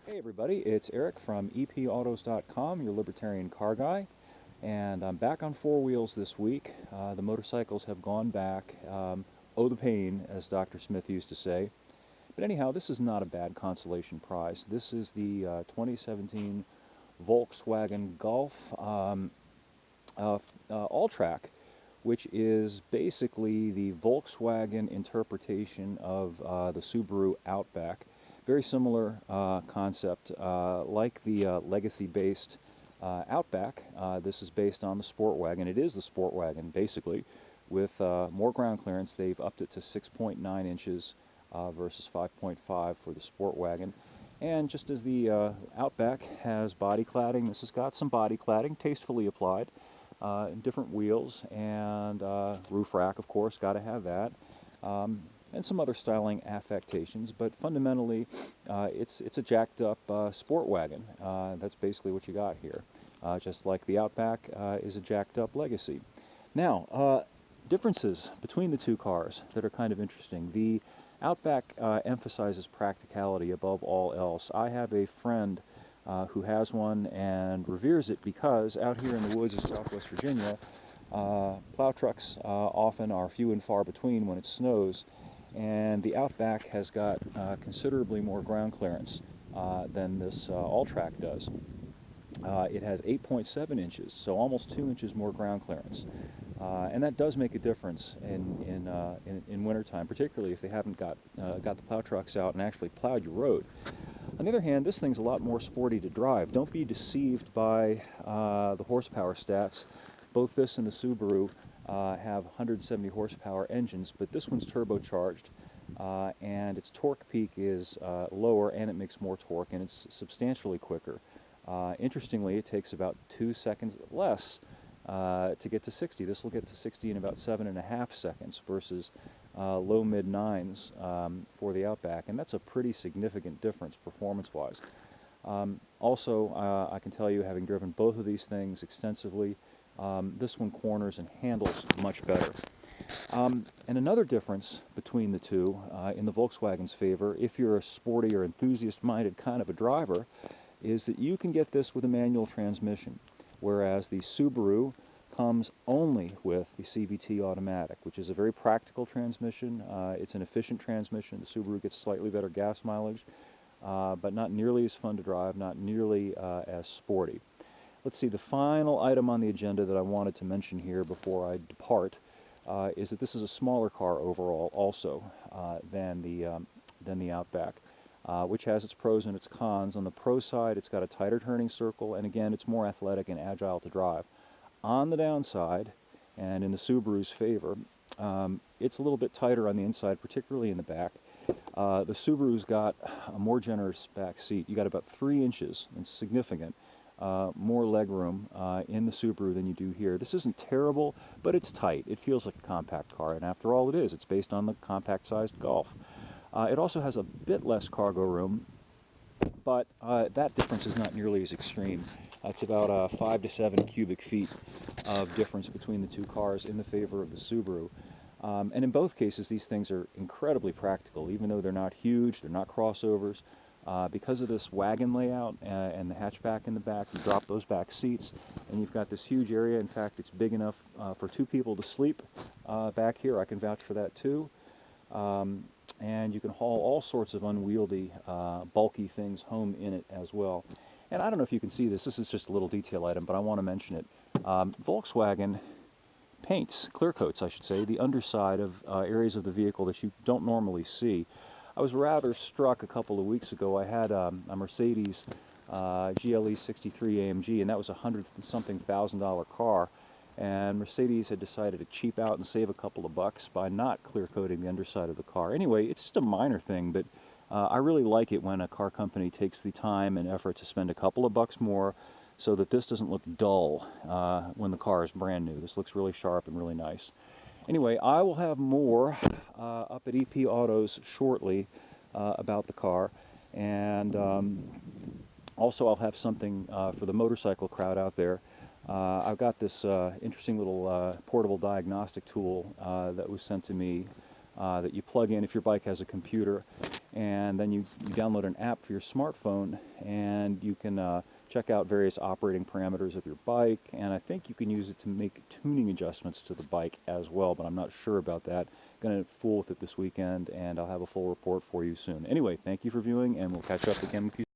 Hey everybody, it's Eric from epautos.com, your Libertarian car guy, and I'm back on four wheels this week. The motorcycles have gone back. Oh, the pain, as Dr. Smith used to say. But anyhow, this is not a bad consolation prize. This is the 2017 Volkswagen Golf Alltrack, which is basically the Volkswagen interpretation of the Subaru Outback. Very similar concept, like the legacy-based Outback. This is based on the Sport Wagon. It is the Sport Wagon, basically, with more ground clearance. They've upped it to 6.9 inches versus 5.5 for the Sport Wagon. And just as the Outback has body cladding, this has got some body cladding, tastefully applied, different wheels, and roof rack, of course, got to have that. And some other styling affectations, but fundamentally it's a jacked up sport wagon. That's basically what you got here. Just like the Outback is a jacked up Legacy. Now, differences between the two cars that are kind of interesting. The Outback emphasizes practicality above all else. I have a friend who has one and reveres it because out here in the woods of Southwest Virginia, plow trucks often are few and far between when it snows. And the Outback has got considerably more ground clearance than this Alltrack does. It has 8.7 inches, so almost 2 inches more ground clearance. And that does make a difference in wintertime, particularly if they haven't got the plow trucks out and actually plowed your road. On the other hand, this thing's a lot more sporty to drive. Don't be deceived by the horsepower stats. Both this and the Subaru have 170 horsepower engines, but this one's turbocharged, and its torque peak is lower, and it makes more torque, and it's substantially quicker. Interestingly, it takes about 2 seconds less to get to 60. This will get to 60 in about 7.5 seconds versus low mid-9s for the Outback, and that's a pretty significant difference performance-wise. Also, I can tell you, having driven both of these things extensively, this one corners and handles much better. And another difference between the two, in the Volkswagen's favor, if you're a sporty or enthusiast-minded kind of a driver, is that you can get this with a manual transmission, whereas the Subaru comes only with the CVT automatic, which is a very practical transmission. It's an efficient transmission. The Subaru gets slightly better gas mileage, but not nearly as fun to drive, not nearly as sporty. Let's see, the final item on the agenda that I wanted to mention here before I depart is that this is a smaller car overall also than the Outback, which has its pros and its cons. On the pro side, it's got a tighter turning circle, and again, it's more athletic and agile to drive. On the downside, and in the Subaru's favor, it's a little bit tighter on the inside, particularly in the back. The Subaru's got a more generous back seat. You got about 3 inches, and significant, more legroom in the Subaru than you do here. This isn't terrible, but it's tight. It feels like a compact car, and after all, it is. It's based on the compact-sized Golf. It also has a bit less cargo room, but that difference is not nearly as extreme. It's about 5 to 7 cubic feet of difference between the two cars in the favor of the Subaru. And in both cases, these things are incredibly practical, even though they're not huge, they're not crossovers. Because of this wagon layout and the hatchback in the back, you drop those back seats, and you've got this huge area. In fact, it's big enough for 2 people to sleep back here. I can vouch for that too. And you can haul all sorts of unwieldy, bulky things home in it as well. And I don't know if you can see this. This is just a little detail item, but I want to mention it. Volkswagen paints, clear coats, I should say, the underside of areas of the vehicle that you don't normally see. I was rather struck a couple of weeks ago. I had a Mercedes GLE 63 AMG, and that was a $100-something thousand car. And Mercedes had decided to cheap out and save a couple of bucks by not clear coating the underside of the car. Anyway, it's just a minor thing, but I really like it when a car company takes the time and effort to spend a couple of bucks more so that this doesn't look dull when the car is brand new. This looks really sharp and really nice. Anyway, I will have more up at EP Autos shortly about the car, and also I'll have something for the motorcycle crowd out there. I've got this interesting little portable diagnostic tool that was sent to me that you plug in if your bike has a computer, and then you download an app for your smartphone, and you can check out various operating parameters of your bike, and I think you can use it to make tuning adjustments to the bike as well, but I'm not sure about that. Going to fool with it this weekend, and I'll have a full report for you soon. Anyway, thank you for viewing, and we'll catch up again with you.